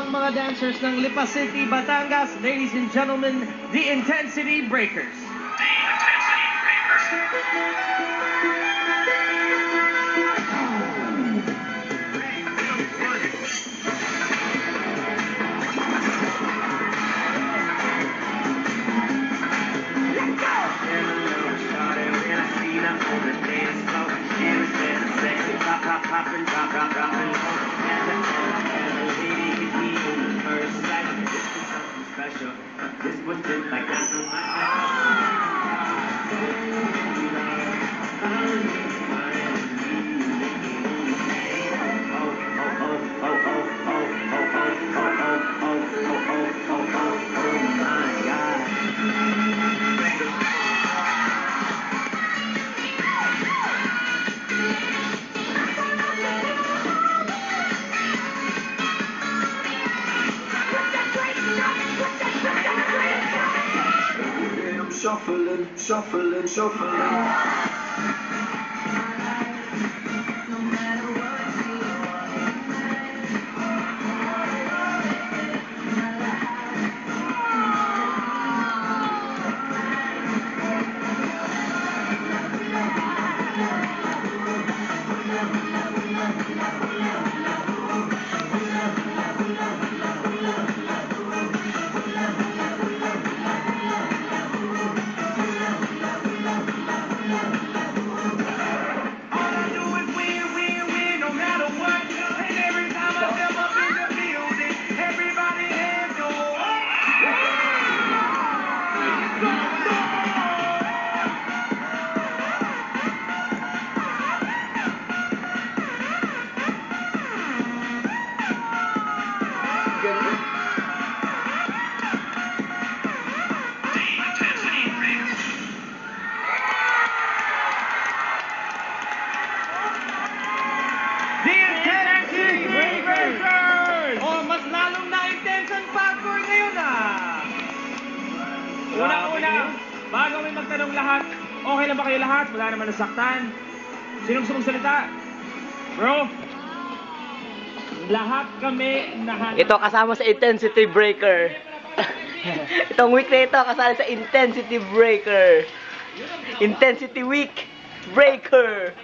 ang mga dancers ng Lipa City, Batangas. Ladies and gentlemen, the Intensity Breakers. This was just like shuffling, shuffling, shuffling. Una-una, bago may magtanong lahat, okay lang ba kayo lahat? Wala naman nasaktan. Sinong sumagsalita? Bro, lahat kami nahanap. Ito kasama sa Intensity Breaker. Itong week na ito kasama sa Intensity Breaker. Intensity Week Breaker.